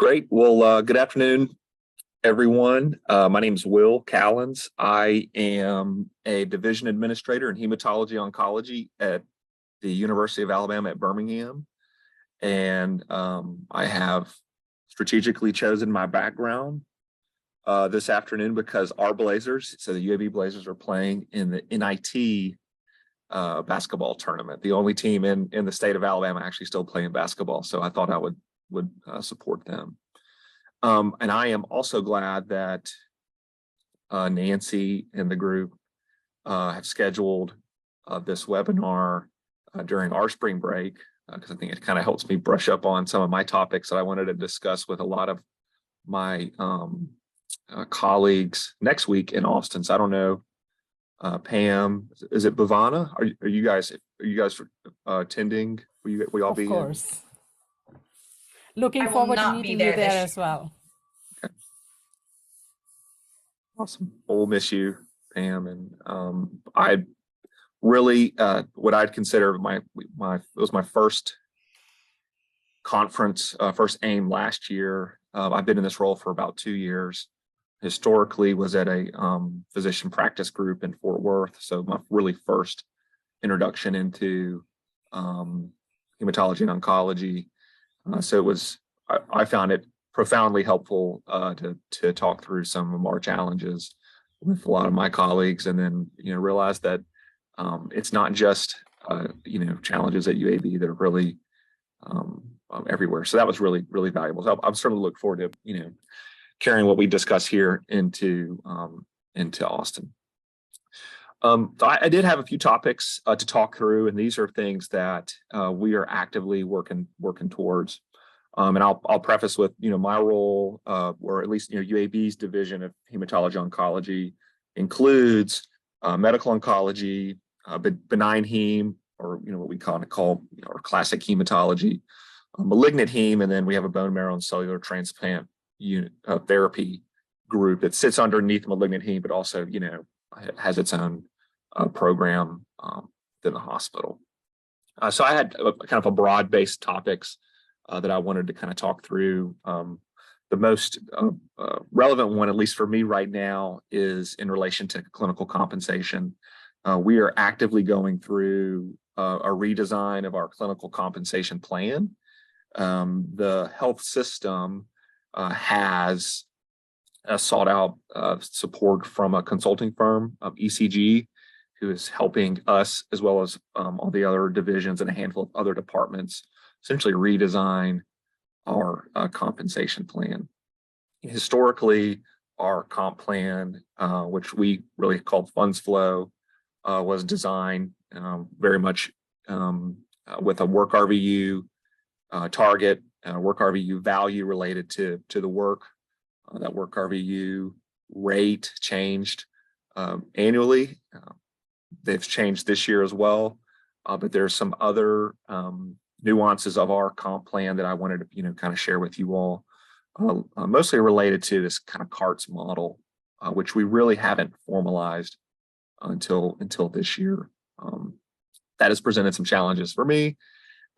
Great. Well, good afternoon, everyone. My name is Will Callens. I am a division administrator in hematology oncology at the University of Alabama at Birmingham. And I have strategically chosen my background this afternoon because our Blazers, so the UAB Blazers, are playing in the NIT basketball tournament. The only team in the state of Alabama actually still playing basketball. So I thought I would support them. And I am also glad that Nancy and the group have scheduled this webinar during our spring break, because I think it kind of helps me brush up on some of my topics that I wanted to discuss with a lot of my colleagues next week in Austin. So I don't know, Pam, is it Bhavana? Are you guys attending? Will you all Of be course. Looking I will forward to not be meeting there you there this as well. Okay. Awesome. Well, we'll miss you, Pam. And I really, what I'd consider it was my first conference, first AIM last year. I've been in this role for about 2 years. Historically was at a physician practice group in Fort Worth. So my really first introduction into hematology and oncology. So it was, I found it profoundly helpful to talk through some of our challenges with a lot of my colleagues, and then realize that it's not just challenges at UAB that are really everywhere. So that was really valuable. So I'm certainly look forward to carrying what we discuss here into Austin. I did have a few topics to talk through, and these are things that we are actively working towards. And I'll preface with my role, or at least UAB's division of hematology oncology includes medical oncology, benign heme, or what we call our classic hematology, malignant heme, and then we have a bone marrow and cellular transplant unit therapy group that sits underneath malignant heme, but also has its own program within the hospital. So I had kind of a broad-based topics that I wanted to kind of talk through. The most relevant one, at least for me right now, is in relation to clinical compensation. We are actively going through a redesign of our clinical compensation plan. The health system has sought out support from a consulting firm of ECG, who is helping us, as well as all the other divisions and a handful of other departments, essentially redesign our compensation plan. Historically, our comp plan, which we really called funds flow, was designed very much with a work RVU target, work RVU value related to the work. That work RVU rate changed annually. They've changed this year as well, but there's some other nuances of our comp plan that I wanted to kind of share with you all, mostly related to this kind of CARTS model, which we really haven't formalized until this year. That has presented some challenges for me,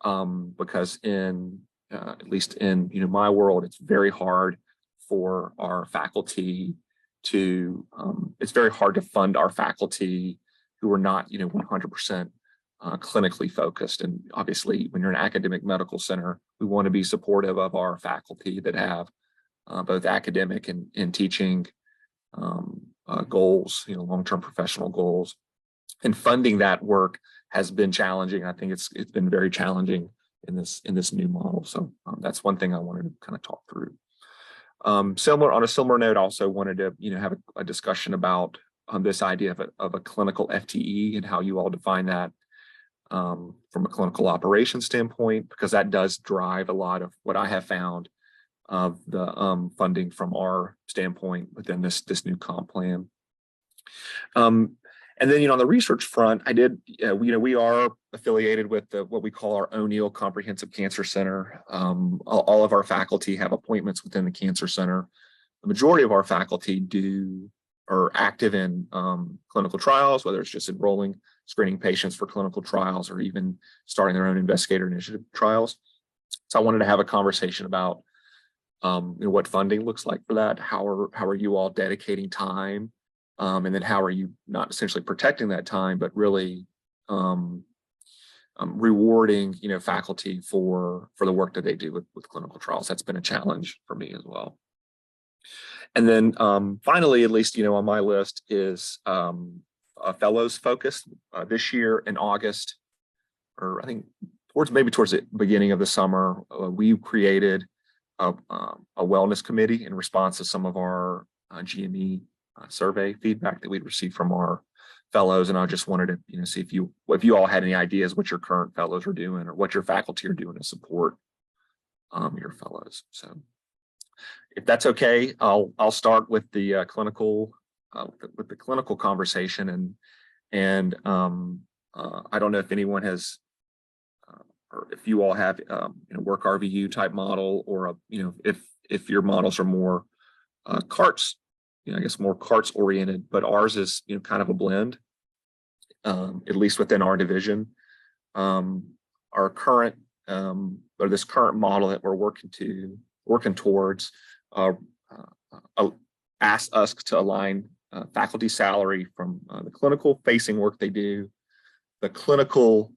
because at least in my world, it's very hard for our faculty to it's very hard to fund our faculty who are not 100% clinically focused. And obviously, when you're an academic medical center, we want to be supportive of our faculty that have both academic and teaching goals, long-term professional goals. And funding that work has been challenging. I think it's been very challenging in this new model. So that's one thing I wanted to kind of talk through. On a similar note, I also wanted to have a discussion about this idea of a clinical FTE and how you all define that from a clinical operations standpoint, because that does drive a lot of what I have found of the funding from our standpoint within this new comp plan. And then, on the research front, we are affiliated with what we call our O'Neill Comprehensive Cancer Center. All of our faculty have appointments within the cancer center. The majority of our faculty are active in clinical trials, whether it's just enrolling, screening patients for clinical trials, or even starting their own investigator initiative trials. So I wanted to have a conversation about what funding looks like for that. How are you all dedicating time? And then how are you not essentially protecting that time, but really rewarding, faculty for the work that they do with clinical trials? That's been a challenge for me as well. And then finally, at least, on my list is a fellows focus. This year in August, or I think towards the beginning of the summer, we created a wellness committee in response to some of our GME survey feedback that we'd received from our fellows. And I just wanted to, see if you all had any ideas what your current fellows are doing or what your faculty are doing to support your fellows. So if that's okay, I'll start with the clinical conversation, and I don't know if anyone has or if you all have work RVU type model, or if your models are more CARTS, I guess more CARTS oriented, but ours is kind of a blend, at least within our division. Our current or this current model that we're working towards asks us to align faculty salary from the clinical facing work they do, the clinical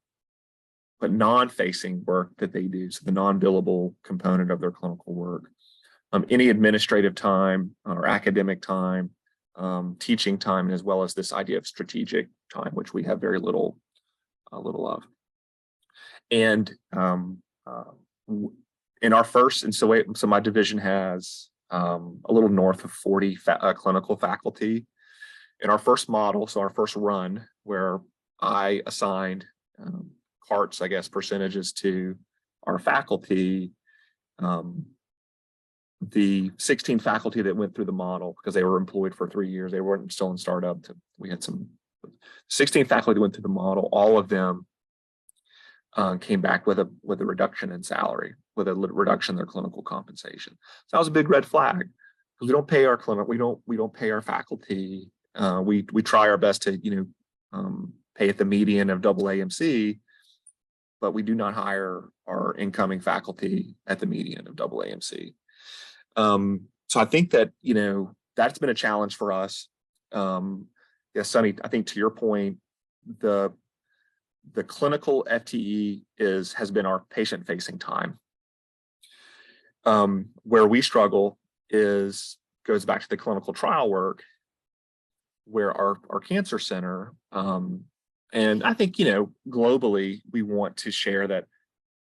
but non-facing work that they do, so the non-billable component of their clinical work, any administrative time or academic time, teaching time, as well as this idea of strategic time, which we have very little of. And in our first, and so my division has a little north of 40 clinical faculty. In our first model, so our first run, where I assigned parts, I guess, percentages to our faculty, the 16 faculty that went through the model, because they were employed for 3 years, they weren't still in startup. We had some 16 faculty that went through the model. All of them came back with a reduction in salary, with a reduction in their clinical compensation. So that was a big red flag, because we don't pay our we don't pay our faculty. We try our best to pay at the median of AAMC, but we do not hire our incoming faculty at the median of AAMC. So I think that that's been a challenge for us. Yes, Sonny, I think to your point, the clinical FTE has been our patient-facing time. Where we struggle goes back to the clinical trial work, where our cancer center, and I think globally we want to share that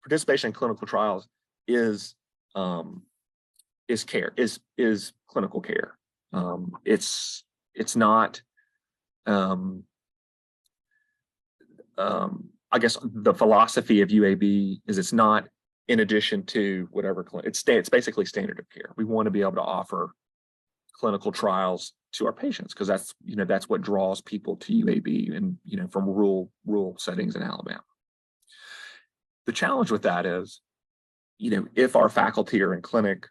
participation in clinical trials is clinical care. It's not. I guess the philosophy of UAB is it's not in addition to whatever it's basically standard of care. We want to be able to offer clinical trials to our patients, because that's what draws people to UAB and from rural settings in Alabama. The challenge with that is, if our faculty are in clinic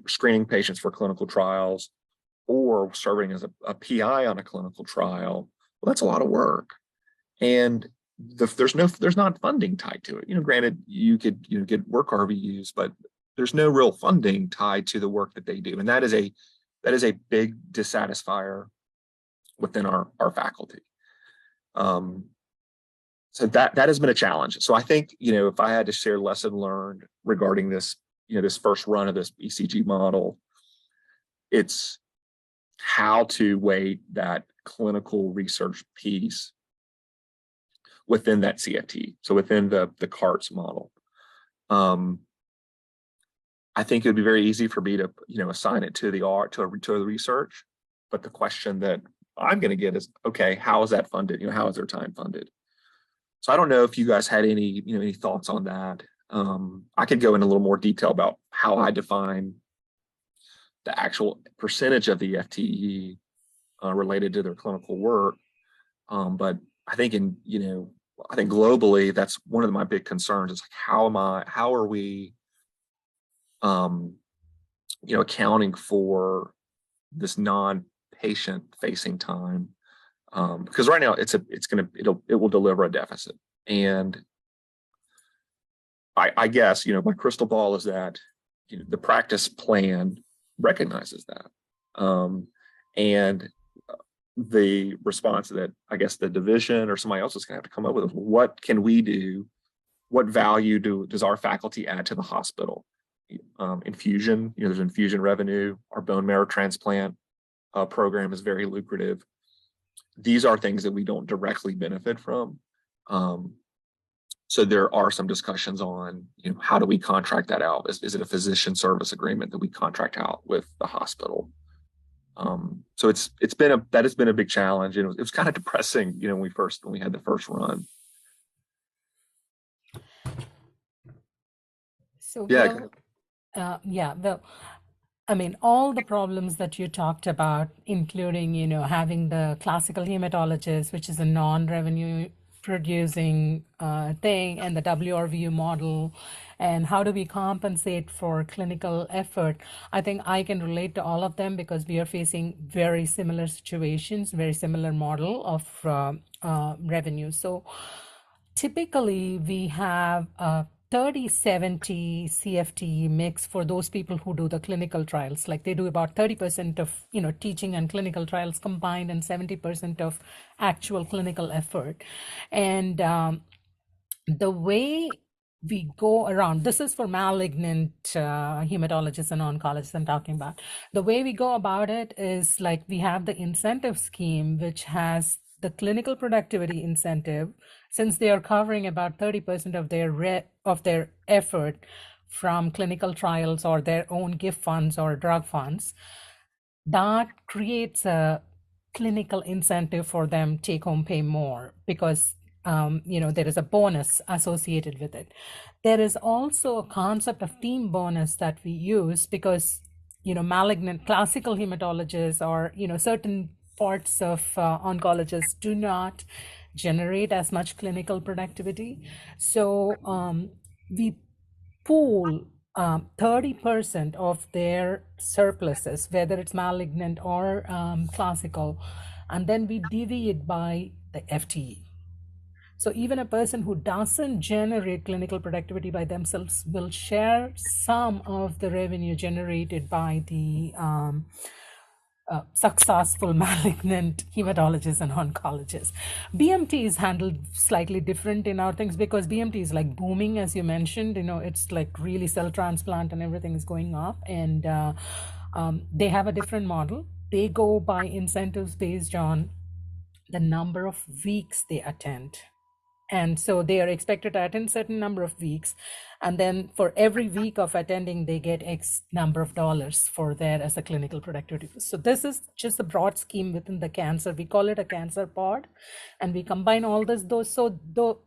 screening patients for clinical trials, or serving as a PI on a clinical trial, well, that's a lot of work. And there's not funding tied to it. Granted, you could get work RVUs, but there's no real funding tied to the work that they do, and that is a big dissatisfier within our faculty. So that has been a challenge. So I think if I had to share lesson learned regarding this this first run of this ECG model, it's how to weigh that clinical research piece within that CFT, so within the CARTS model. I think it would be very easy for me to assign it to the research, but the question that I'm going to get is, okay, how is that funded? How is their time funded? So I don't know if you guys had any any thoughts on that. I could go into a little more detail about how I define the actual percentage of the FTE related to their clinical work, but I think I think globally, that's one of my big concerns. Is like, how are we, accounting for this non-patient facing time? Because right now it will deliver a deficit. And I guess, my crystal ball is that the practice plan recognizes that. And the response that I guess the division or somebody else is going to have to come up with, what can we do? What value does our faculty add to the hospital? Infusion, there's infusion revenue. Our bone marrow transplant program is very lucrative. These are things that we don't directly benefit from. So there are some discussions on, how do we contract that out? Is it a physician service agreement that we contract out with the hospital? So that has been a big challenge. It was kind of depressing, when we had the first run. So, Yeah. well, well, I mean, all the problems that you talked about, including, having the classical hematologist, which is a non-revenue producing thing, and the WRVU model, and how do we compensate for clinical effort? I think I can relate to all of them because we are facing very similar situations, very similar model of revenue. So typically, we have a 30-70 CFT mix for those people who do the clinical trials. Like they do about 30% of, teaching and clinical trials combined and 70% of actual clinical effort. And the way we go around, this is for malignant hematologists and oncologists I'm talking about. The way we go about it is like we have the incentive scheme, which has the clinical productivity incentive, since they are covering about 30% of their effort from clinical trials or their own gift funds or drug funds. That creates a clinical incentive for them take home pay more because there is a bonus associated with it. There is also a concept of team bonus that we use because malignant classical hematologists or certain parts of oncologists do not generate as much clinical productivity. So we pool 30% of their surpluses, whether it's malignant or classical, and then we divvy it by the FTE. So even a person who doesn't generate clinical productivity by themselves will share some of the revenue generated by the successful malignant hematologists and oncologists. BMT is handled slightly different in our things because BMT is like booming, as you mentioned. It's like really cell transplant and everything is going up, and they have a different model. They go by incentives based on the number of weeks they attend. And so they are expected to attend certain number of weeks, and then for every week of attending they get X number of dollars for there as a clinical productivity. So this is just a broad scheme within the cancer. We call it a cancer pod, and we combine all those. So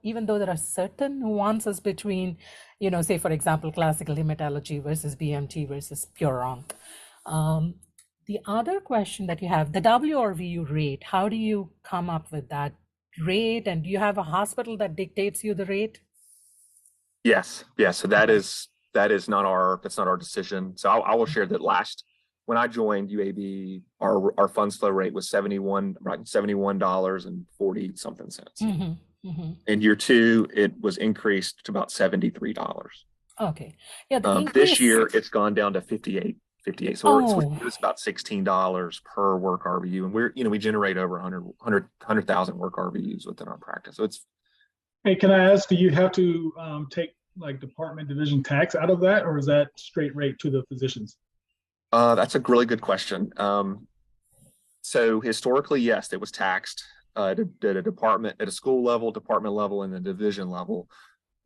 even though there are certain nuances between, say for example classical hematology versus BMT versus pure onc. The other question that you have, the WRVU rate, how do you come up with that rate, and do you have a hospital that dictates you the rate? Yes. So Okay. that's not our decision. So I will share that when I joined UAB, our funds flow rate was $71 and 40 something cents. Mm-hmm. Mm-hmm. In year two, it was increased to about $73. Okay. Yeah, the This increase. year it's gone down to 58. So Oh, it's about $16 per work RVU. And we generate over 100,000 work RVUs within our practice. So it's, Hey, can I ask, do you have to take like department division tax out of that, or is that straight rate to the physicians? that's a really good question. So historically, yes, it was taxed at a department, at a school level, department level, and the division level.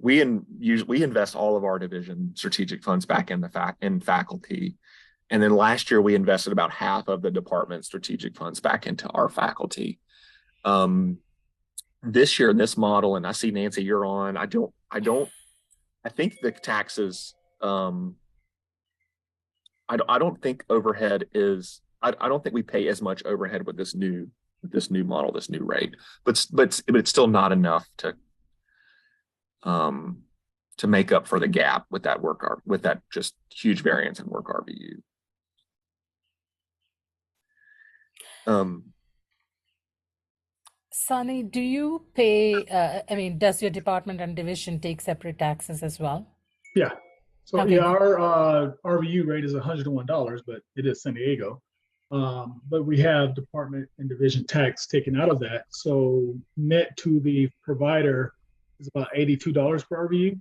We invest all of our division strategic funds back in faculty. And then last year we invested about half of the department strategic funds back into our faculty. This year in this model, and I see Nancy, you're on. I think the taxes. I don't think overhead is. I don't think we pay as much overhead with this new model, this new rate. But it's still not enough um, to make up for the gap with with that just huge variance in work RVU. Um, Sunny, do you pay, I mean, does your department and division take separate taxes as well? Yeah. So Okay. yeah, our RVU rate is $101, but it is San Diego. But we have department and division tax taken out of that. So net to the provider is about $82 per RVU.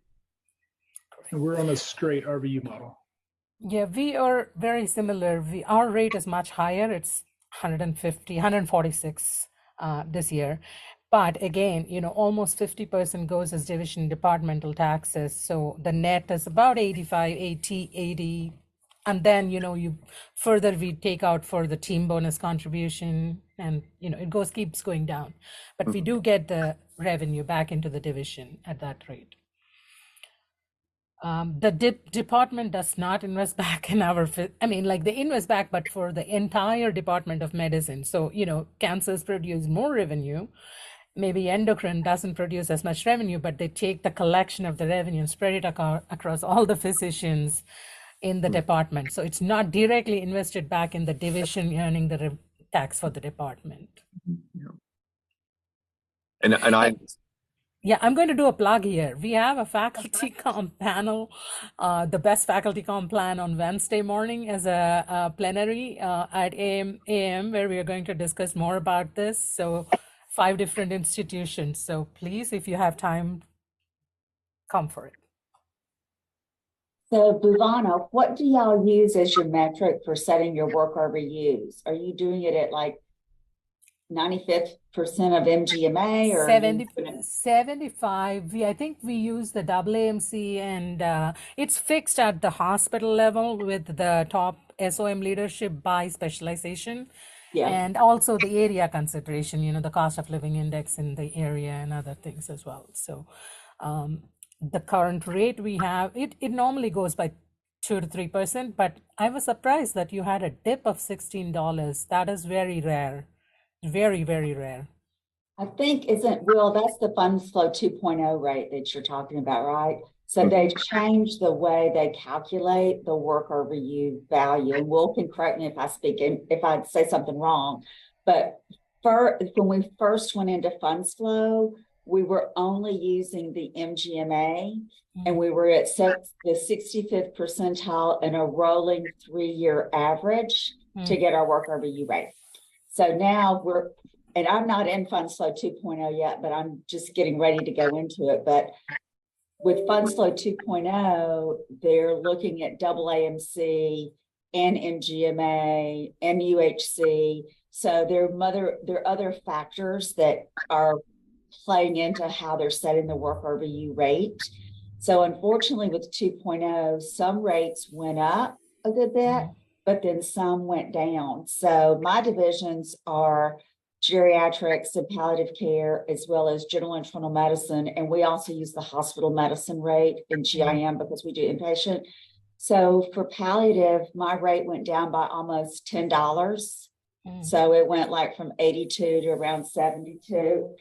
And we're on a straight RVU model. Yeah, we are very similar. Our rate is much higher. It's 150, 146 this year. But again, almost 50% goes as division departmental taxes. So the net is about 85, 80. And then, you further we take out for the team bonus contribution and, it keeps going down. But we do get the revenue back into the division at that rate. The department does not invest back in our, they invest back, but for the entire Department of Medicine. So, cancers produce more revenue. Maybe endocrine doesn't produce as much revenue, but they take the collection of the revenue and spread it across all the physicians in the department. So it's not directly invested back in the division earning the tax for the department. Yeah. And I Yeah, I'm going to do a plug here. We have a faculty comp panel, the best faculty comp plan on Wednesday morning as a plenary at AM, where we are going to discuss more about this. So 5 different institutions. So please, if you have time, come for it. So Bhuvana, what do y'all use as your metric for setting your work RVUs? Are you doing it at like 95th percent of MGMA or 75? I think we use the AAMC, and it's fixed at the hospital level with the top SOM leadership by specialization. Yeah. And also the area consideration, the cost of living index in the area and other things as well. So the current rate we have, it normally goes by 2 to 3%, but I was surprised that you had a dip of $16. That is very rare. Very, very rare. I think that's the funds flow 2.0 rate that you're talking about, right? So they've changed the way they calculate the work RVU value. And Will can correct me if I say something wrong. But when we first went into funds flow, we were only using the MGMA, and we were at the 65th percentile in a rolling 3-year average to get our work RVU rate. So now and I'm not in Funds Flow 2.0 yet, but I'm just getting ready to go into it. But with Funds Flow 2.0, they're looking at AAMC and MGMA and UHC. So there are other factors that are playing into how they're setting the work RVU rate. So unfortunately with 2.0, some rates went up a good bit, but then some went down. So my divisions are geriatrics and palliative care, as well as general internal medicine. And we also use the hospital medicine rate in GIM because we do inpatient. So for palliative, my rate went down by almost $10. So it went like from 82 to around 72.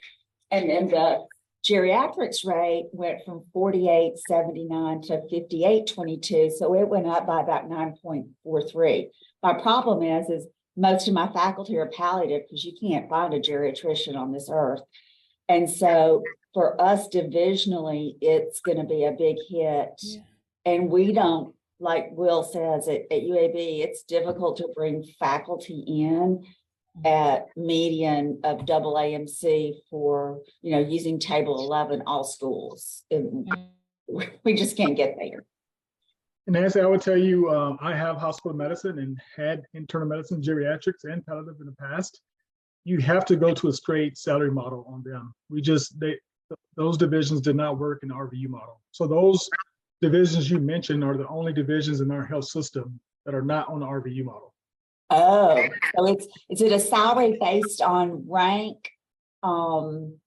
And then the geriatrics rate went from 48.79 to 58.22. So it went up by about 9.43. My problem is most of my faculty are palliative because you can't find a geriatrician on this earth. And so for us divisionally, it's going to be a big hit. Yeah. And we don't, like Will says at UAB, it's difficult to bring faculty in at median of AAMC for, using table 11 all schools. We just can't get there. And Nancy, I would tell you, I have hospital medicine and had internal medicine, geriatrics, and palliative in the past. You have to go to a straight salary model on them. Those divisions did not work in the RVU model. So those divisions you mentioned are the only divisions in our health system that are not on the RVU model. Oh, so is it a salary based on rank? Some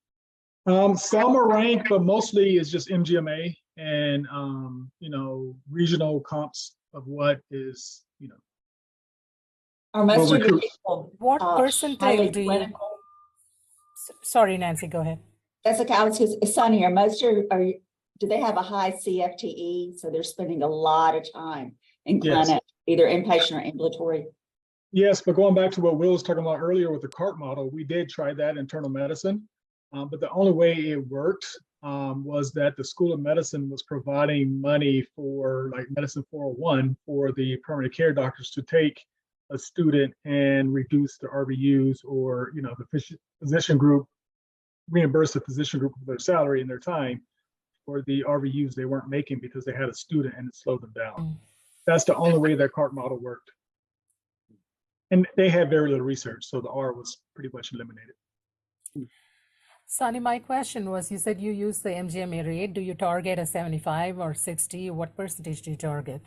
are ranked, but mostly it's just MGMA and regional comps of what is, Are most of your people what percentile do you? Sorry, Nancy, go ahead. That's okay. I was just Sunny. Do they have a high CFTE? So they're spending a lot of time in clinic, either inpatient or ambulatory. Yes, but going back to what Will was talking about earlier with the CART model, we did try that internal medicine, but the only way it worked was that the School of Medicine was providing money for like Medicine 401 for the primary care doctors to take a student and reduce the RVUs, or the physician group reimburse the physician group for their salary and their time for the RVUs they weren't making because they had a student and it slowed them down. That's the only way that CART model worked. And they had very little research, so the R was pretty much eliminated. Sonny, my question was, you said you use the MGMA rate. Do you target a 75 or 60? What percentage do you target?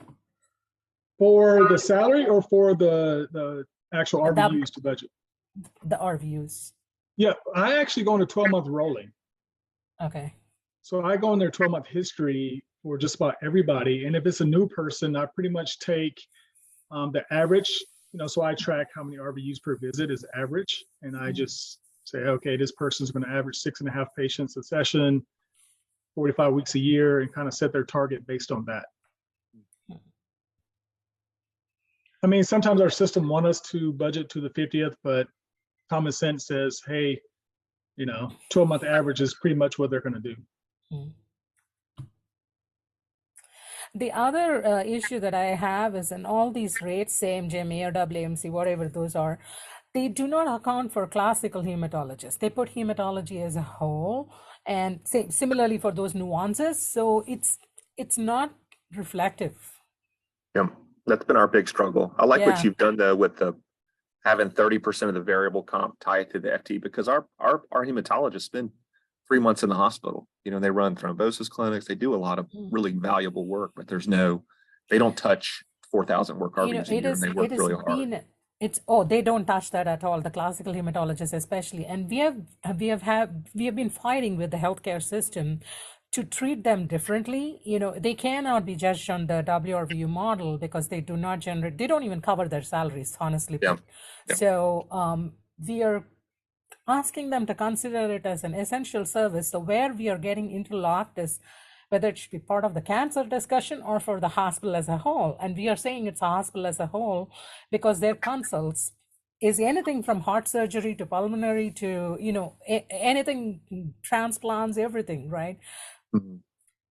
For the salary or for the actual RVUs to budget? The RVUs. Yeah, I actually go on a 12-month rolling. Okay. So I go in their 12-month history for just about everybody. And if it's a new person, I pretty much take the average, so I track how many RVUs per visit is average. And I just say, okay, this person's going to average 6.5 patients a session, 45 weeks a year, and kind of set their target based on that. I mean, sometimes our system wants us to budget to the 50th, but common sense says, hey, 12-month average is pretty much what they're going to do. The other issue that I have is in all these rates, same MGMA or WMC, whatever those are, they do not account for classical hematologists. They put hematology as a whole, and similarly for those nuances. So it's not reflective. Yeah, that's been our big struggle. I like what Yeah. you've done though with the having 30% of the variable comp tied to the FT, because our hematologists spend 3 months in the hospital. They run thrombosis clinics. They do a lot of really valuable work, but they don't touch 4,000 work RVs a year, and they work really hard. They don't touch that at all, the classical hematologists especially. And we have been fighting with the healthcare system to treat them differently. They cannot be judged on the WRVU model because they don't even cover their salaries, honestly. Yeah. So we are asking them to consider it as an essential service. So where we are getting interlocked is whether it should be part of the cancer discussion or for the hospital as a whole. And we are saying it's a hospital as a whole because their consults is anything from heart surgery to pulmonary to, anything, transplants, everything, right? Mm-hmm.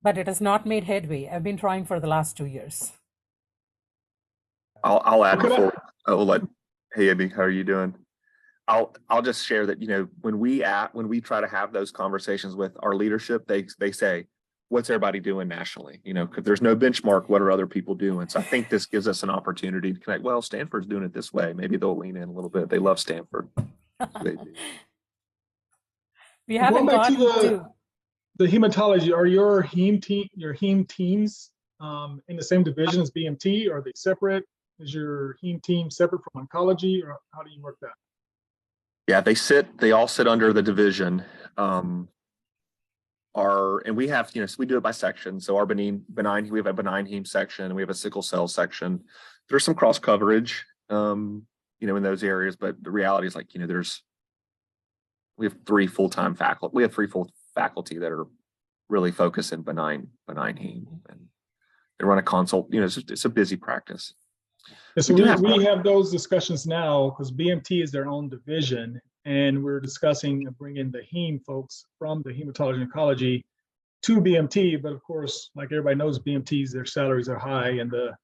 But it has not made headway. I've been trying for the last 2 years. I'll add before I'll let, hey, Abby, how are you doing? I'll just share that, when we try to have those conversations with our leadership, they say, what's everybody doing nationally? Because there's no benchmark. What are other people doing? So I think this gives us an opportunity to connect. Well, Stanford's doing it this way. Maybe they'll lean in a little bit. They love Stanford. We haven't gotten to the hematology. Are your heme teams in the same division as BMT? Are they separate? Is your heme team separate from oncology, or how do you work that? Yeah, they all sit under the division. And we have, so we do it by section. So our benign, we have a benign heme section, and we have a sickle cell section. There's some cross coverage, in those areas, but the reality is we have 3 full-time faculty. We have 3 full faculty that are really focused in benign heme, and they run a consult. It's a busy practice. Yeah, so we have those discussions now because BMT is their own division, and we're discussing bringing the heme folks from the hematology oncology to BMT. But of course, like everybody knows, BMTs, their salaries are high and the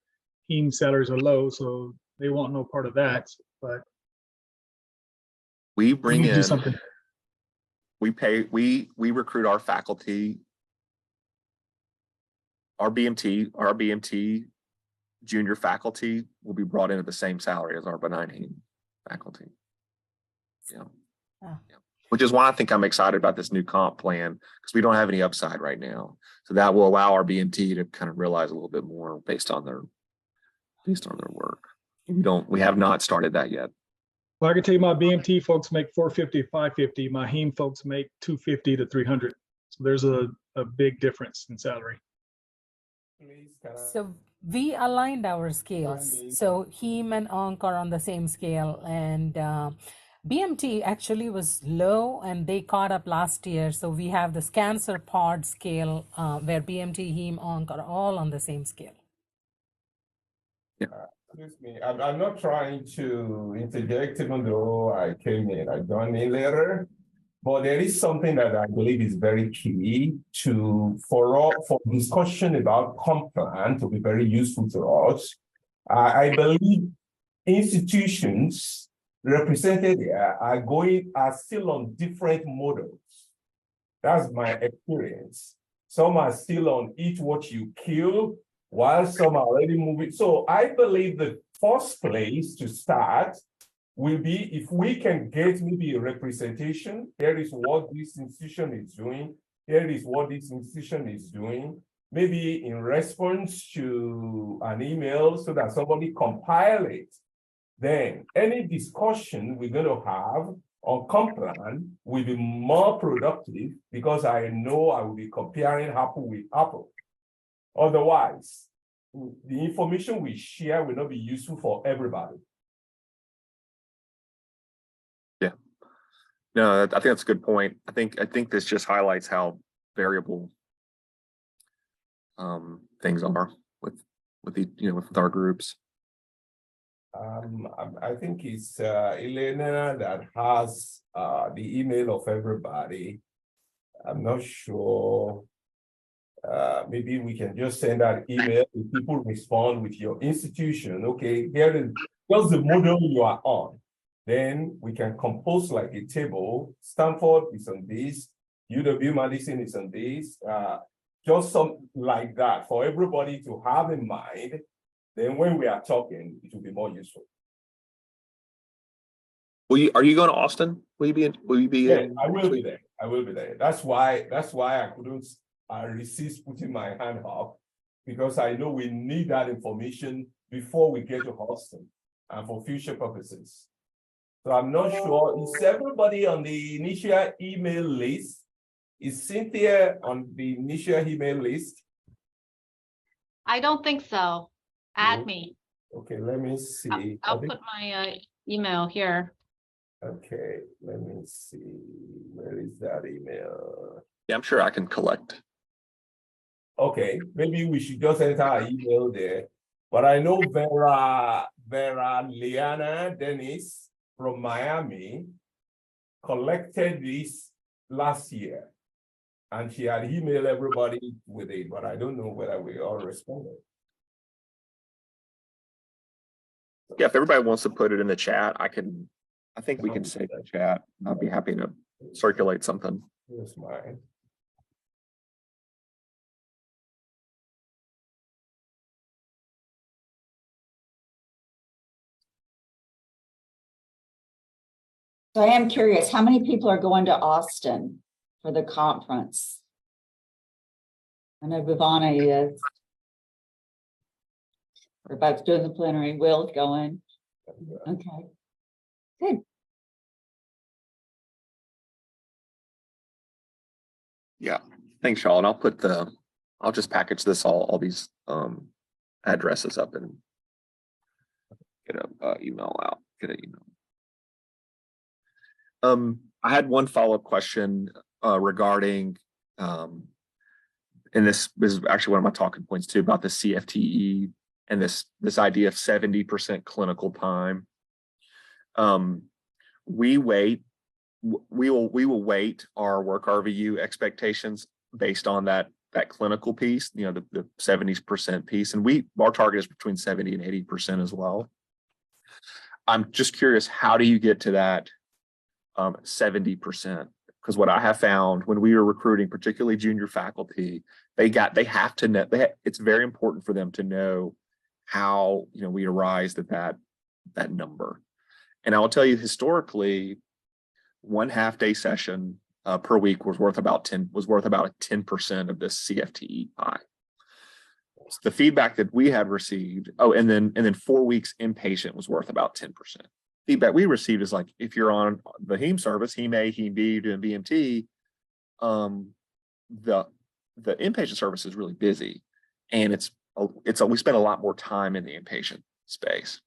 heme salaries are low, so they want no part of that. But we bring in, do something. We recruit our faculty, our BMT junior faculty will be brought in at the same salary as our benign heme faculty. Yeah. Which is why I think I'm excited about this new comp plan, because we don't have any upside right now. So that will allow our BMT to kind of realize a little bit more based on their work. We have not started that yet. Well, I can tell you my BMT folks make $450, $550. My heme folks make $250 to $300. So there's a big difference in salary. So we aligned our scales. So heme and onc are on the same scale, and BMT actually was low, and they caught up last year. So we have this cancer pod scale where BMT, heme, onc are all on the same scale. Yeah. Excuse me, I'm not trying to interject, even though I came in. I joined in later. But there is something that I believe is very key for discussion about comp plan to be very useful to us. I believe institutions represented here are still on different models. That's my experience. Some are still on eat what you kill, while some are already moving. So I believe the first place to start will be if we can get maybe a representation. Here is what this institution is doing. Here is what this institution is doing. Maybe in response to an email so that somebody compile it. Then any discussion we're going to have on comp plan will be more productive because I know I will be comparing apple with apple. Otherwise, the information we share will not be useful for everybody. Yeah. No, I think that's a good point. I think this just highlights how variable things are with our groups. I think it's Elena that has the email of everybody. I'm not sure. Maybe we can just send that email if people respond with your institution. Okay, here's the model you are on. Then we can compose like a table. Stanford is on this, UW-Madison is on this, just something like that for everybody to have in mind. Then when we are talking, it will be more useful. Are you going to Austin? Will you be Yeah, I will be there. I will be there. That's why I couldn't resist putting my hand up, because I know we need that information before we get to Austin and for future purposes. So I'm not sure. Is everybody on the initial email list? Is Cynthia on the initial email list? I don't think so. Add me. Okay, let me see. I'll put my email here. Okay, let me see. Where is that email? Yeah, I'm sure I can collect. Okay, maybe we should just enter our email there. But I know Vera Liana Dennis from Miami collected this last year. And she had emailed everybody with it, but I don't know whether we all responded. Yeah, if everybody wants to put it in the chat, I think we can save the chat. I'll be happy to circulate something. Here's mine. So I am curious, how many people are going to Austin for the conference? I know Vivana is. Everybody's doing the plenary. Will's going. Okay, good. Yeah, thanks, y'all. And I'll just package all these addresses up and get an email out. I had one follow-up question regarding, and this is actually one of my talking points too, about the CFTE and this idea of 70% clinical time. We will weight our work RVU expectations based on that clinical piece, the 70% piece, and our target is between 70 and 80% as well. I'm just curious, how do you get to that 70%? Because what I have found when we are recruiting, particularly junior faculty, they have to know. It's very important for them to know how we arrived at that number. And I will tell you, historically, one half-day session per week was worth about 10% of this CFTE pie. So the feedback that we had received, and then 4 weeks inpatient was worth about 10%. Feedback we received is like, if you're on the heme service, heme A, heme B, you're doing BMT, the inpatient service is really busy, and we spend a lot more time in the inpatient space.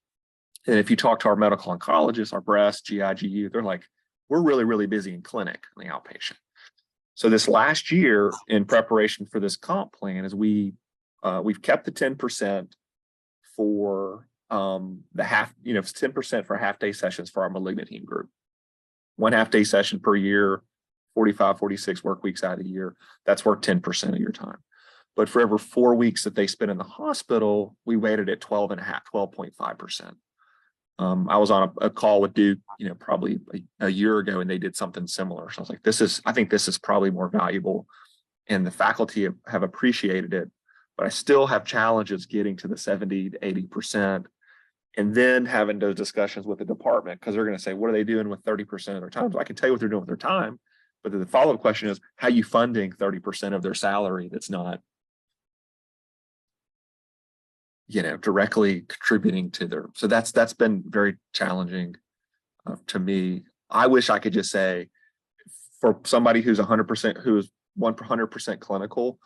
And if you talk to our medical oncologists, our breast, GI, GU, they're like, we're really, really busy in clinic in the outpatient. So this last year, in preparation for this comp plan, is we've kept the 10% for the half, 10% for half-day sessions for our malignant heme group. One half-day session per year 45, 46 work weeks out of the year, that's worth 10% of your time. But for every 4 weeks that they spend in the hospital, we weighted at 12.5%. I was on a call with Duke, probably a year ago, and they did something similar. So I was like, I think this is probably more valuable, and the faculty have appreciated it, but I still have challenges getting to the 70 to 80%, and then having those discussions with the department, because they're going to say, what are they doing with 30% of their time? So I can tell you what they're doing with their time, but the follow-up question is, how are you funding 30% of their salary that's not directly contributing to their, so that's been very challenging to me. I wish I could just say, for somebody who's 100%, who's 100% clinical,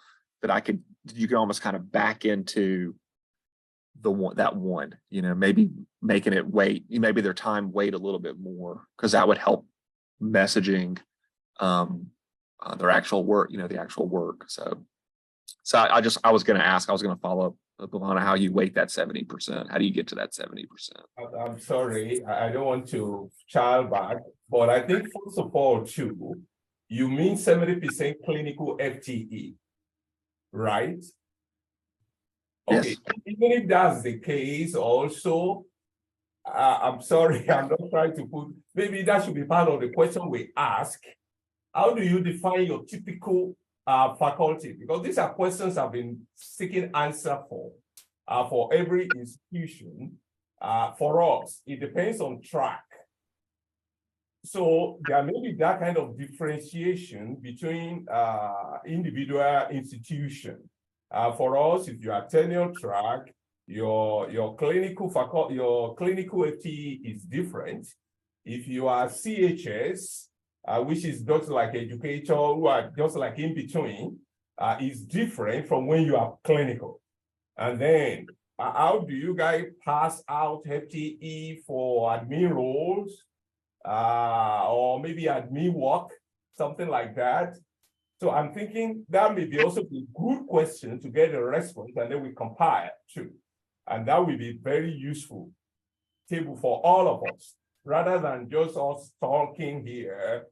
that you can almost kind of back into that one, maybe making it maybe their time weight a little bit more, because that would help messaging their actual work, the actual work. So I was going to follow up on how you weight that 70%. How do you get to that 70%? I'm sorry, I don't want to child back, but I think first of all, too, you mean 70% clinical FTE, right? Okay, Yes. even if that's the case, also, I'm sorry, I'm not trying to maybe that should be part of the question we ask. How do you define your typical faculty? Because these are questions I've been seeking answer for every institution. For us, it depends on track. So there may be that kind of differentiation between individual institutions. For us, if you are tenure track, your clinical FTE is different. If you are CHS, which is just like educator who are just like in between, is different from when you are clinical. And then how do you guys pass out FTE for admin roles, or maybe admin work, something like that? So I'm thinking that may be also a good question to get a response, and then we compile too. And that will be very useful table for all of us, rather than just us talking here.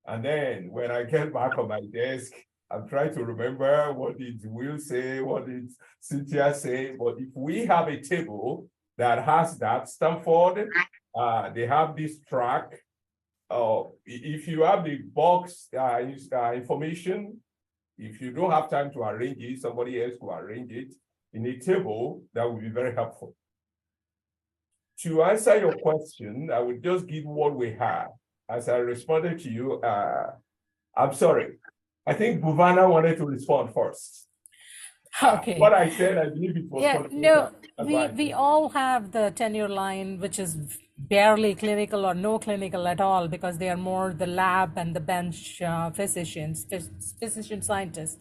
And then when I get back on my desk, I'm trying to remember what did Will say, what did Cynthia say. But if we have a table that has that, Stanford, they have this track. If you have the box information, if you don't have time to arrange it, somebody else will arrange it in a table. That would be very helpful. To answer your question, I will just give what we have. As I responded to you, I'm sorry. I think Bhuvana wanted to respond first. Okay. What I said, I believe it was. Yeah, no, we all have the tenure line, which is barely clinical or no clinical at all, because they are more the lab and the bench physician scientists.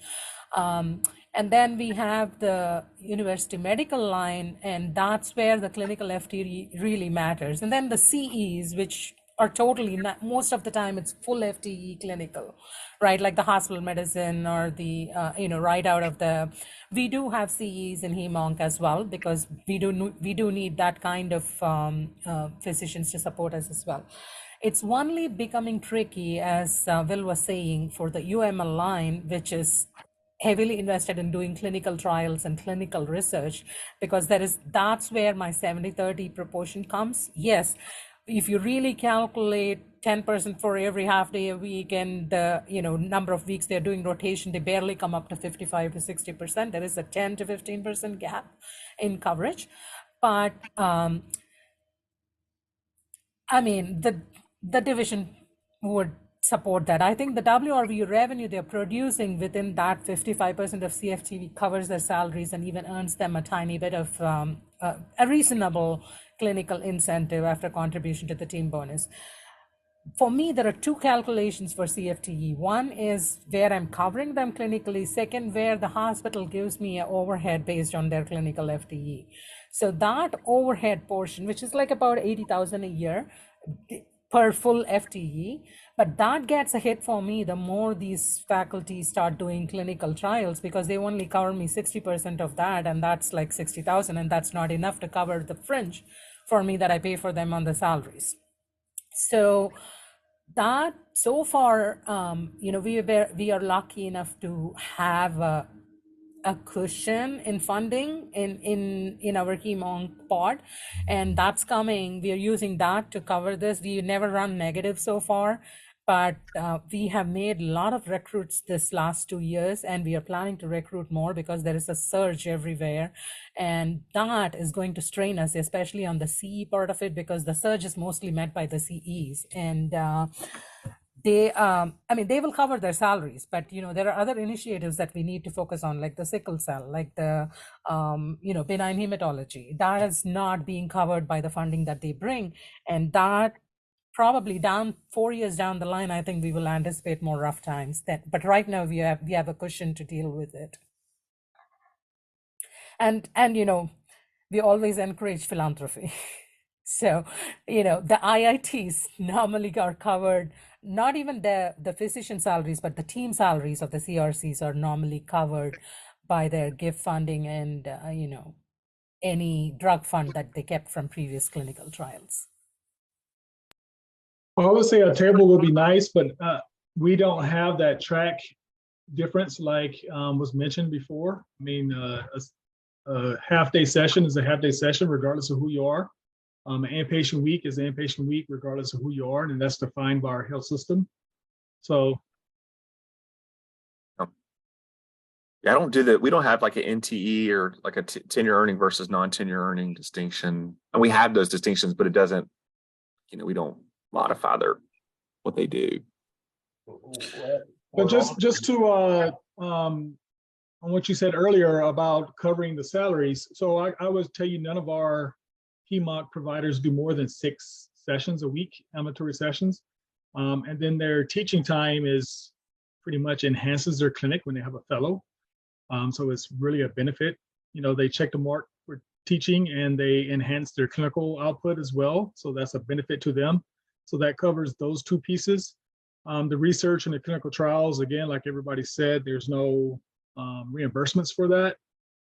And then we have the university medical line, and that's where the clinical FTE really matters. And then the CEs, which are totally not, most of the time it's full FTE clinical, right? Like the hospital medicine or the, right out of we do have CEs in HEMONC as well, because we do need that kind of physicians to support us as well. It's only becoming tricky, as Will was saying, for the UML line, which is heavily invested in doing clinical trials and clinical research, because that's where my 70-30 proportion comes. Yes, if you really calculate 10% for every half day a week, and the number of weeks they're doing rotation, they barely come up to 55 to 60%. There is a 10 to 15% gap in coverage. But I mean, the division would support that. I think the WRVU revenue they're producing within that 55% of CFTV covers their salaries and even earns them a tiny bit of a reasonable clinical incentive after contribution to the team bonus. For me, there are two calculations for CFTE. One is where I'm covering them clinically. Second, where the hospital gives me an overhead based on their clinical FTE. So that overhead portion, which is like about 80,000 a year per full FTE, but that gets a hit for me the more these faculties start doing clinical trials, because they only cover me 60% of that, and that's like 60,000, and that's not enough to cover the fringe for me that I pay for them on the salaries. So that so far, we are lucky enough to have a cushion in funding in our heme pod, and that's coming. We are using that to cover this. We never run negative so far, but we have made a lot of recruits this last 2 years, and we are planning to recruit more because there is a surge everywhere, and that is going to strain us, especially on the CE part of it, because the surge is mostly met by the CEs. And they will cover their salaries, but there are other initiatives that we need to focus on, like the sickle cell, like the benign hematology. That is not being covered by the funding that they bring, and that probably 4 years down the line, I think we will anticipate more rough times. But right now we have a cushion to deal with it. And we always encourage philanthropy. So, the IITs normally are covered, not even the physician salaries, but the team salaries of the CRCs are normally covered by their gift funding and, any drug fund that they kept from previous clinical trials. I would say a table would be nice, but we don't have that track difference like was mentioned before. I mean, a half-day session is a half-day session regardless of who you are. An inpatient week is an inpatient week regardless of who you are, and that's defined by our health system. So, yeah, I don't do that. We don't have like an NTE or like a tenure earning versus non-tenure earning distinction, and we have those distinctions, but it doesn't. We don't modify what they do. but just to on what you said earlier about covering the salaries. So I would tell you none of our HEMOC providers do more than 6 sessions a week, ambulatory sessions. And then their teaching time is pretty much enhances their clinic when they have a fellow. So it's really a benefit. They check the mark for teaching and they enhance their clinical output as well. So that's a benefit to them. So that covers those 2 pieces. The research and the clinical trials, again, like everybody said, there's no reimbursements for that.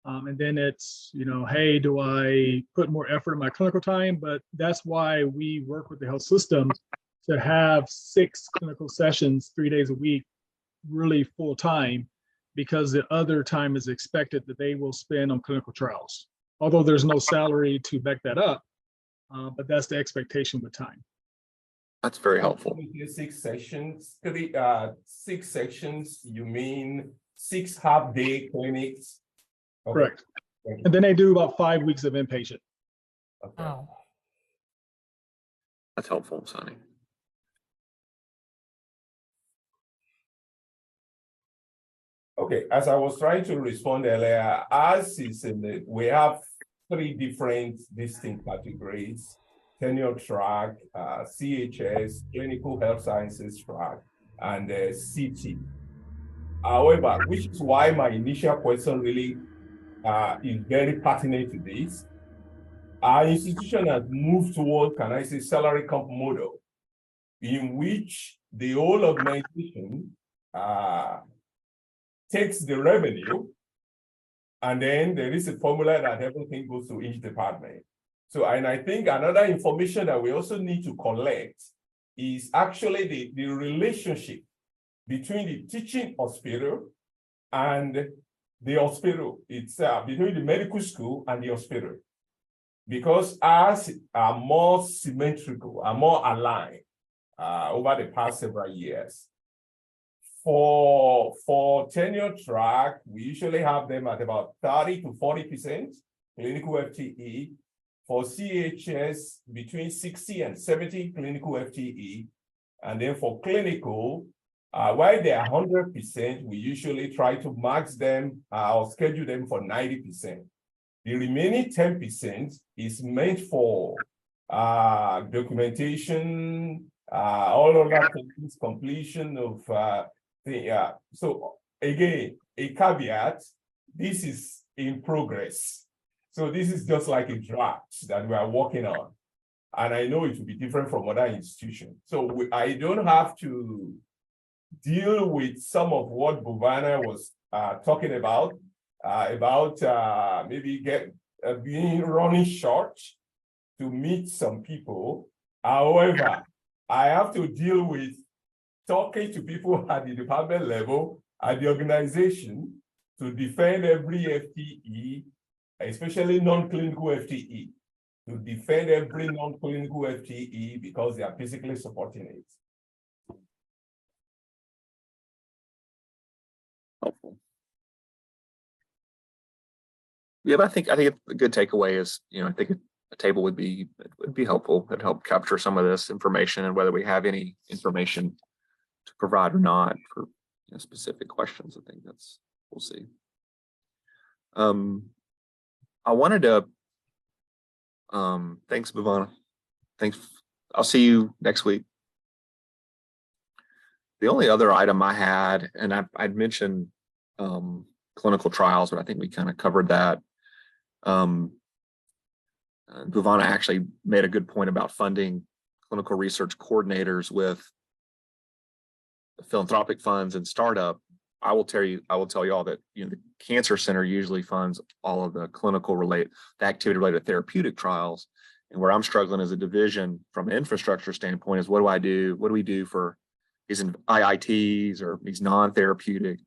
And then it's, hey, do I put more effort in my clinical time? But that's why we work with the health system to have 6 clinical sessions 3 days a week, really full time, because the other time is expected that they will spend on clinical trials. Although there's no salary to back that up, but that's the expectation with time. That's very helpful. 6 sessions, 6 sections, you mean 6 half-day clinics? Okay. Correct. And then they do about 5 weeks of inpatient. Okay. Wow. That's helpful, Sonny. Okay, as I was trying to respond earlier, as is we have 3 different distinct categories: tenure track, CHS, clinical health sciences track, and CT. However, which is why my initial question really is very pertinent to this. Our institution has moved toward, can I say, salary comp model, in which the whole organization takes the revenue, and then there is a formula that everything goes to each department. So, and I think another information that we also need to collect is actually the relationship between the teaching hospital and the hospital itself, between the medical school and the hospital. Because ours are more symmetrical, are more aligned over the past several years. For tenure track, we usually have them at about 30 to 40% clinical FTE. For CHS, between 60 and 70 clinical FTE. And then for clinical, while they are 100%, we usually try to max them or schedule them for 90%. The remaining 10% is meant for documentation, all of that things, completion of so again, a caveat, this is in progress. So this is just like a draft that we are working on. And I know it will be different from other institutions. So I don't have to deal with some of what Bhavana was talking about maybe being running short to meet some people. However, I have to deal with talking to people at the department level, at the organization, to defend every FTE, especially non-clinical FTE, to defend every non-clinical FTE because they are physically supporting it. Helpful. Yeah, but I think a good takeaway is, I think a table would be helpful. It'd help capture some of this information and whether we have any information to provide or not for specific questions. I think we'll see. I wanted to thanks, Bhavana. Thanks. I'll see you next week. The only other item I had, and I'd mentioned clinical trials, but I think we kind of covered that. Bhavana actually made a good point about funding clinical research coordinators with philanthropic funds and startup. I will tell you all that the Cancer Center usually funds all of the the activity related to therapeutic trials. And where I'm struggling as a division from an infrastructure standpoint is what do I do? What do we do for these IITs or these non-therapeutic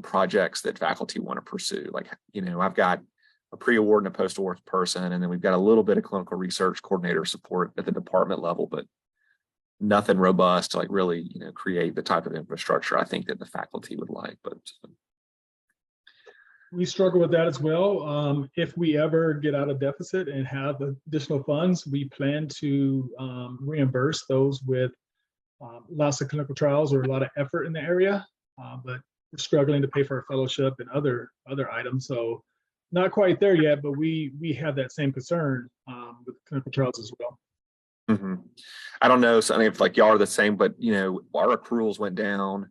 projects that faculty want to pursue? Like, I've got a pre-award and a post-award person, and then we've got a little bit of clinical research coordinator support at the department level, but nothing robust to like really, create the type of infrastructure I think that the faculty would like. But we struggle with that as well. If we ever get out of deficit and have additional funds, we plan to reimburse those with lots of clinical trials or a lot of effort in the area. But we're struggling to pay for our fellowship and other items. So not quite there yet, but we have that same concern with clinical trials as well. mm-hmm. I don't know. So I mean, if like y'all are the same, but our accruals went down.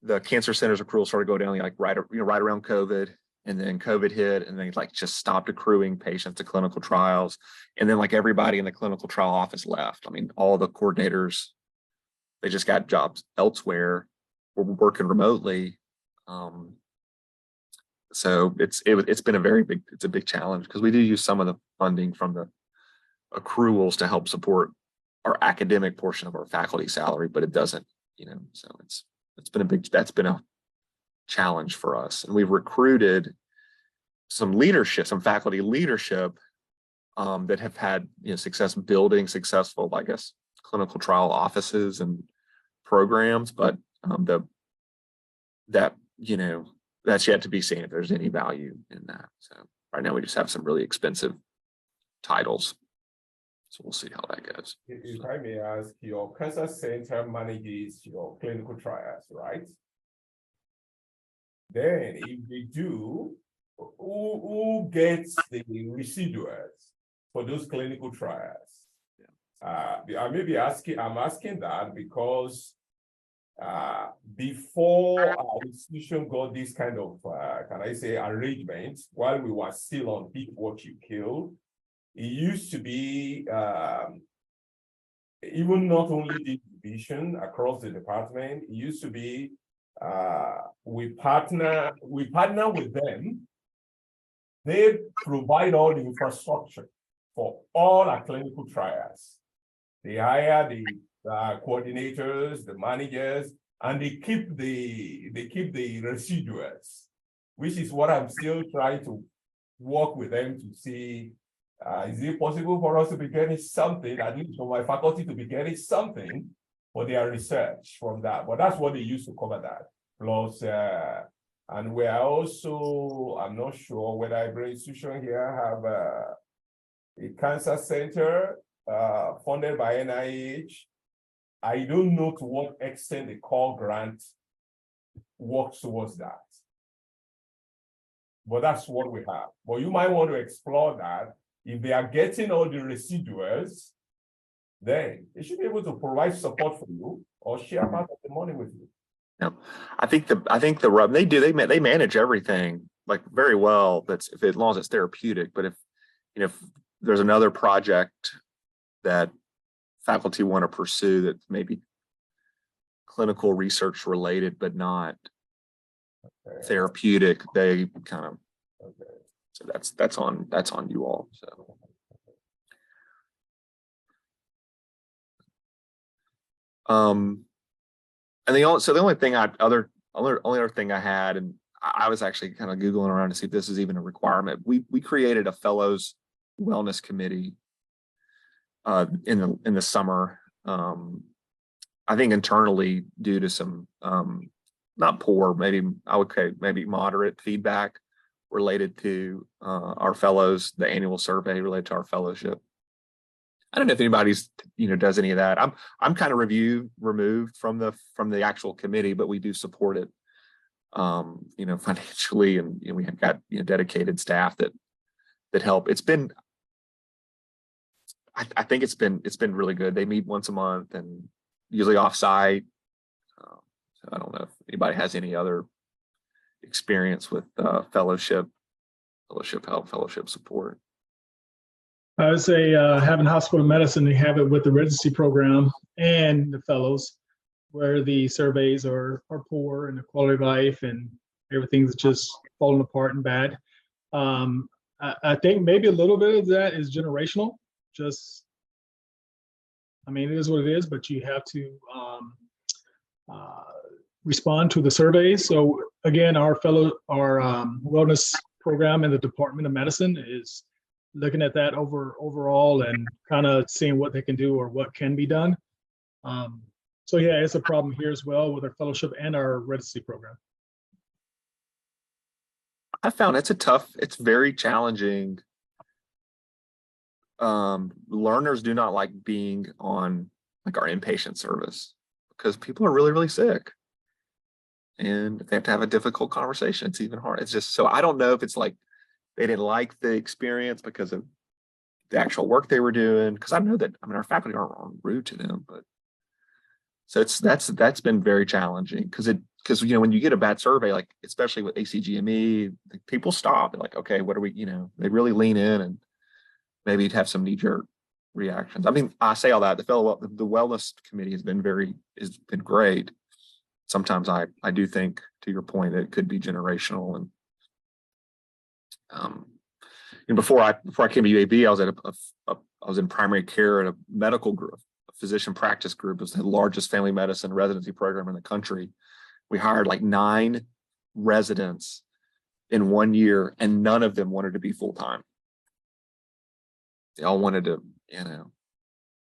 The Cancer Center's accruals started to go down like right around COVID, and then COVID hit, and they like just stopped accruing patients to clinical trials, and then like everybody in the clinical trial office left. I mean, all the coordinators, they just got jobs elsewhere. We're working remotely, so it's been a big challenge because we do use some of the funding from the accruals to help support our academic portion of our faculty salary, but it doesn't, so that's been a challenge for us. And we've recruited some faculty leadership that have had success building successful, I guess, clinical trial offices and programs, but that's yet to be seen if there's any value in that. So right now we just have some really expensive titles. So we'll see how that goes. If I may ask, your Cancer Center manages your clinical trials, right? Then if they do, who gets the residuals for those clinical trials? I'm asking that because before our institution got this kind of, can I say, arrangement, while we were still on Pick What You Kill, it used to be even not only the division across the department, it used to be we partner with them. They provide all the infrastructure for all our clinical trials. They hire the coordinators, the managers, and they keep the residuals, which is what I'm still trying to work with them to see. Is it possible for us to be getting something, at least for my faculty to be getting something for their research from that? But that's what they used to cover that. Plus, and we are also, I'm not sure whether every institution here have a cancer center funded by NIH. I don't know to what extent the core grant works towards that. But that's what we have. But you might want to explore that. If they are getting all the residuals, then they should be able to provide support for you or share part of the money with you. Yeah, I think the rub they manage everything like very well. That's as long as it's therapeutic. But if there's another project that faculty want to pursue that maybe clinical research related but not therapeutic, they kind of so that's on you all. So And the only thing other thing I had, and I was actually kind of Googling around to see if this is even a requirement. We created a fellows wellness committee in the summer. I think internally due to some not poor, maybe I would say maybe moderate feedback related to our fellows, the annual survey related to our fellowship. I don't know if anybody's does any of that. I'm kind of removed from the actual committee, but we do support it financially, and we have got dedicated staff that help. It's been I think it's been really good. They meet once a month and usually offsite. So I don't know if anybody has any other experience with fellowship help, fellowship support. I would say having hospital medicine, they have it with the residency program and the fellows, where the surveys are poor and the quality of life and everything's just falling apart and bad. I think maybe a little bit of that is generational. Just, I mean, it is what it is, but you have to respond to the surveys. So again, our wellness program in the Department of Medicine is looking at that overall and kind of seeing what they can do or what can be done. So yeah, it's a problem here as well with our fellowship and our residency program. I found it's very challenging. Learners do not like being on like our inpatient service because people are really, really sick. And if they have to have a difficult conversation, it's even hard. It's just, so I don't know if it's like they didn't like the experience because of the actual work they were doing. Because I know that, I mean, our faculty aren't rude to them, but so that's been very challenging because when you get a bad survey, like especially with ACGME, people stop. They're like, okay, what are we? They really lean in and maybe have some knee-jerk reactions. I mean, I say all that. The wellness committee has been great. Sometimes I do think, to your point, that it could be generational. And before I came to UAB, I was in primary care at a medical group, a physician practice group. It was the largest family medicine residency program in the country. We hired like 9 residents in 1 year, and none of them wanted to be full-time. They all wanted to,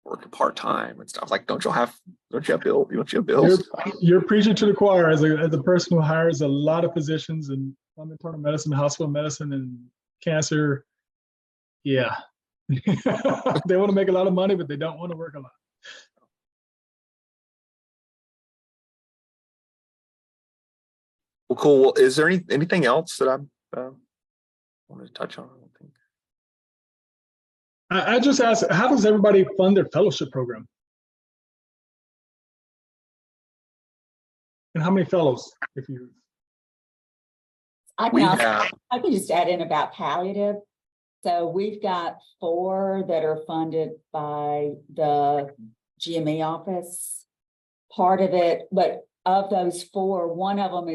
work part-time and stuff. Like, don't you have bills? You're preaching to the choir as a person who hires a lot of physicians in internal medicine, hospital medicine, and cancer. Yeah. They want to make a lot of money, but they don't want to work a lot. Well, cool. Well, is there anything else that I wanted to touch on? I don't think. I just asked, how does everybody fund their fellowship program? And how many fellows, if you? I can just add in about palliative. So we've got 4 that are funded by the GME office. Part of it, but of those 4, one of them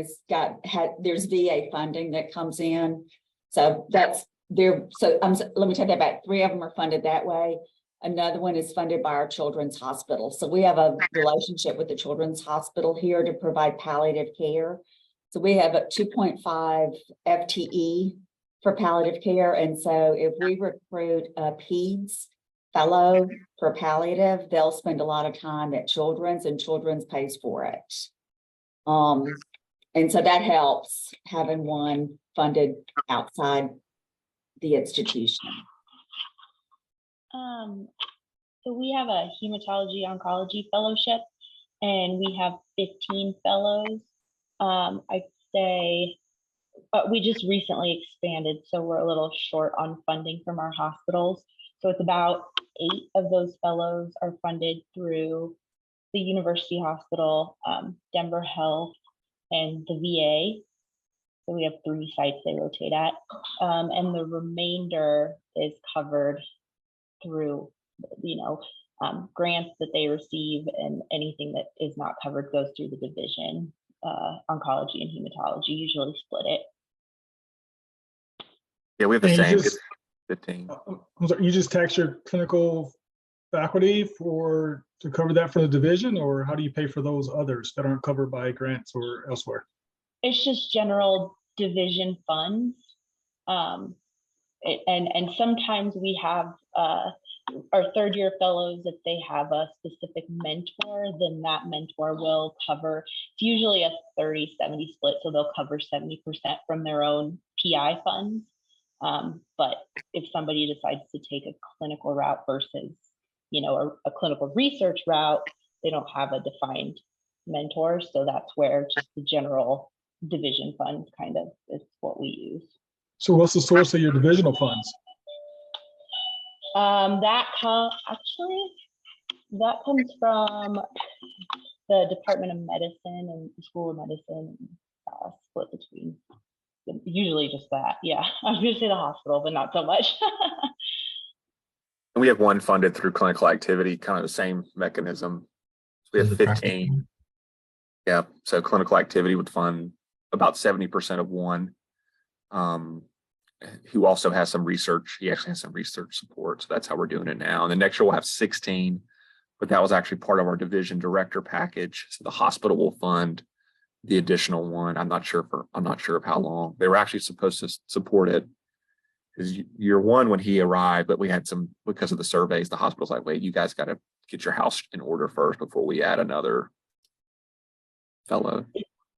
there's VA funding that comes in. So that's there. So let me tell you about 3 of them are funded that way. Another one is funded by our children's hospital. So we have a relationship with the children's hospital here to provide palliative care. So we have a 2.5 FTE for palliative care. And so if we recruit a PEDS fellow for palliative, they'll spend a lot of time at children's, and children's pays for it. And so that helps, having one funded outside the institution. So we have a hematology oncology fellowship, and we have 15 fellows. I'd say, but we just recently expanded, so we're a little short on funding from our hospitals. So it's about 8 of those fellows are funded through the University Hospital, Denver Health, and the VA. So we have 3 sites they rotate at. And the remainder is covered through, grants that they receive, and anything that is not covered goes through the division, oncology and hematology, usually split it. Yeah, we have the same. 15. I'm sorry, you just tax your clinical faculty to cover that for the division, or how do you pay for those others that aren't covered by grants or elsewhere? It's just general division funds. And sometimes we have our third year fellows, if they have a specific mentor, then that mentor will cover, it's usually a 30-70 split, so they'll cover 70% from their own PI funds. But if somebody decides to take a clinical route versus, a clinical research route, they don't have a defined mentor. So that's where just the general division funds kind of is what we use. So what's the source of your divisional funds? That comes from the Department of Medicine and the School of Medicine, split between usually just that. Yeah, I was going to say the hospital, but not so much. We have one funded through clinical activity, kind of the same mechanism. We have 15. Yeah, so clinical activity would fund about 70% of one. Who also has some research. He actually has some research support. So that's how we're doing it now. And the next year we'll have 16, but that was actually part of our division director package. So the hospital will fund the additional one. I'm not sure of how long. They were actually supposed to support it because year one when he arrived, but we had because of the surveys, the hospital's like, wait, you guys got to get your house in order first before we add another fellow.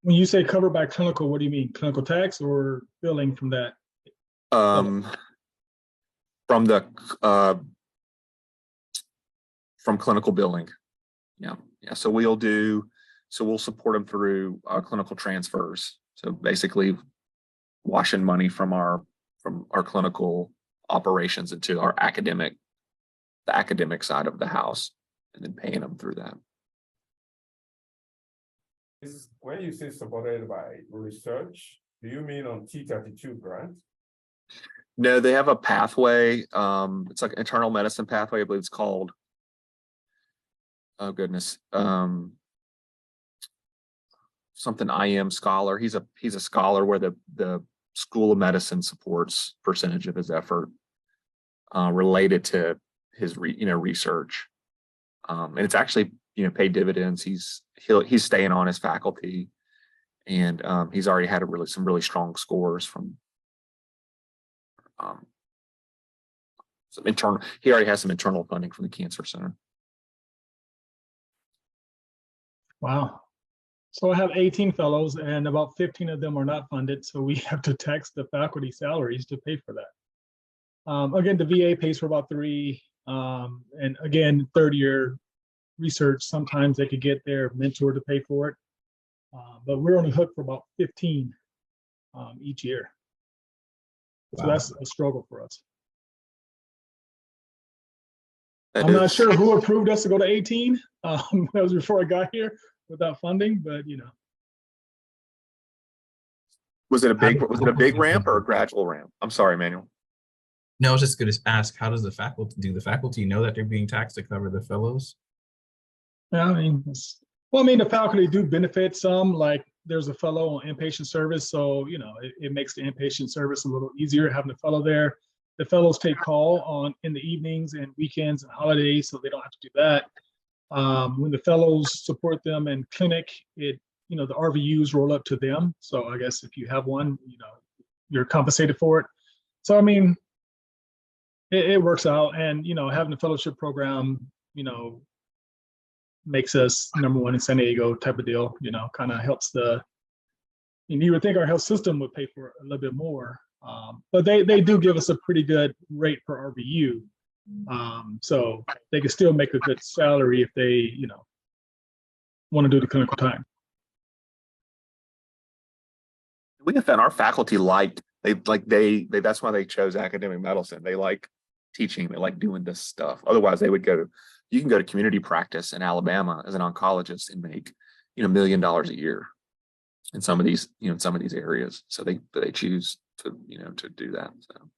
When you say covered by clinical, what do you mean? Clinical tax or billing from that? From clinical billing. Yeah. So we'll support them through clinical transfers. So basically washing money from our clinical operations into the academic side of the house, and then paying them through that. When you say supported by research, do you mean on T32 grant? No, they have a pathway. It's like internal medicine pathway. I believe it's called. Oh goodness. Something IM scholar. He's a scholar where the School of Medicine supports percentage of his effort related to his research. And it's actually paid dividends. He's staying on his faculty, and he's already had some really strong scores from some internal. He already has some internal funding from the Cancer Center. Wow. So I have 18 fellows, and about 15 of them are not funded. So we have to tax the faculty salaries to pay for that. Again, the VA pays for about 3. And again, third year research, sometimes they could get their mentor to pay for it. But we're on the hook for about 15 each year. So that's a struggle for us. I'm not sure who approved us to go to 18. That was before I got here without funding, but Was it a big ramp or a gradual ramp? I'm sorry, Manuel. No, I was just going to ask, how does the faculty know that they're being taxed to cover the fellows? Yeah, the faculty do benefit some. Like there's a fellow on inpatient service, so it makes the inpatient service a little easier having a fellow there. The fellows take call in the evenings and weekends and holidays, so they don't have to do that. When the fellows support them in clinic, the RVUs roll up to them. So I guess if you have one, you're compensated for it. So it works out, and having a fellowship program, makes us #1 in San Diego type of deal. Kind of helps you would think our health system would pay for a little bit more, but they do give us a pretty good rate per RVU. So they can still make a good salary if they, want to do the clinical time. We have found our faculty that's why they chose academic medicine. They like teaching, they like doing this stuff. Otherwise you can go to community practice in Alabama as an oncologist and make, $1 million a year in some of these areas. So they choose to do that. So.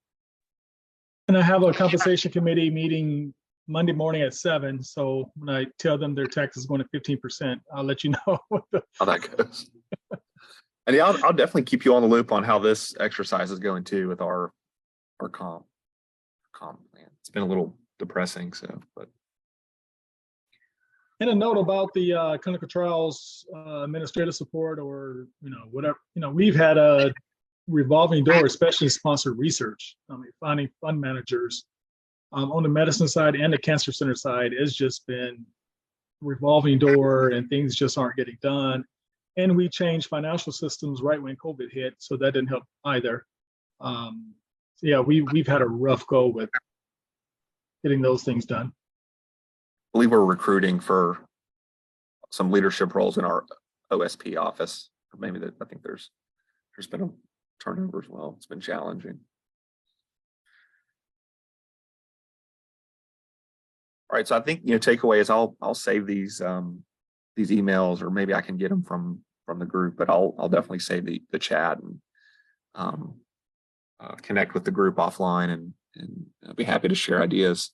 And I have a compensation committee meeting Monday morning at 7. So when I tell them their tax is going to 15%, I'll let you know how that goes. And yeah, I'll definitely keep you on the loop on how this exercise is going too with our comp plan. It's been a little depressing, but And a note about the clinical trials administrative support, or whatever. We've had a revolving door, especially sponsored research. I mean, finding fund managers on the medicine side and the cancer center side has just been revolving door, and things just aren't getting done. And we changed financial systems right when COVID hit, so that didn't help either. So yeah, we've had a rough go with getting those things done. I believe we're recruiting for some leadership roles in our OSP office. Or maybe that, I think there's been a turnover as well. It's been challenging. All right, so I think takeaway is I'll save these emails, or maybe I can get them from the group, but I'll definitely save the chat and connect with the group offline, and I'll be happy to share ideas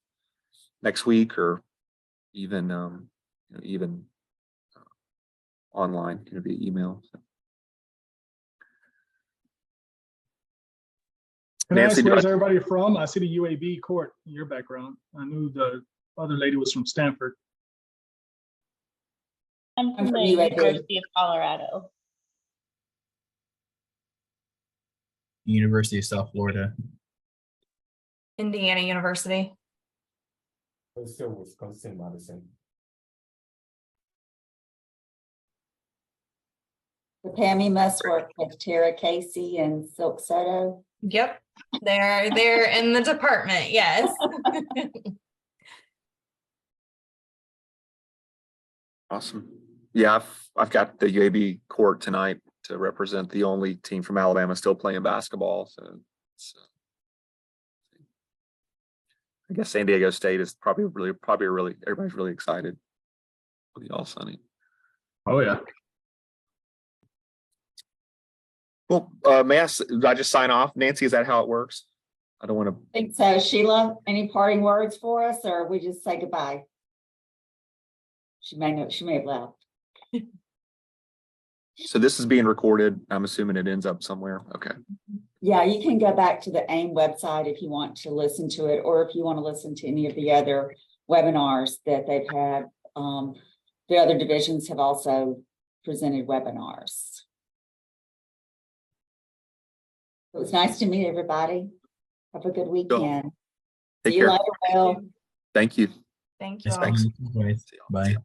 next week, or even online, via email. So. Can I ask, where's everybody from? I see the UAB court in your background. I knew the other lady was from Stanford. I'm from the University of Colorado. University of South Florida. Indiana University. Wisconsin, Madison. Pam, you must work with Tara Casey and Silk Soto. Yep, they're in the department. Yes. Awesome. Yeah, I've got the UAB court tonight to represent the only team from Alabama still playing basketball. So I guess San Diego State is probably really everybody's really excited. It'll be all sunny. Oh yeah. Well, did I just sign off? Nancy, is that how it works? I don't want to. I think so. Sheila, any parting words for us, or we just say goodbye? She may have left. So this is being recorded. I'm assuming it ends up somewhere. Okay. Yeah, you can go back to the AIM website if you want to listen to it, or if you want to listen to any of the other webinars that they've had. The other divisions have also presented webinars. It was nice to meet everybody. Have a good weekend. Take See you care. later, Will. Thank you. Thank you. Thanks. Bye.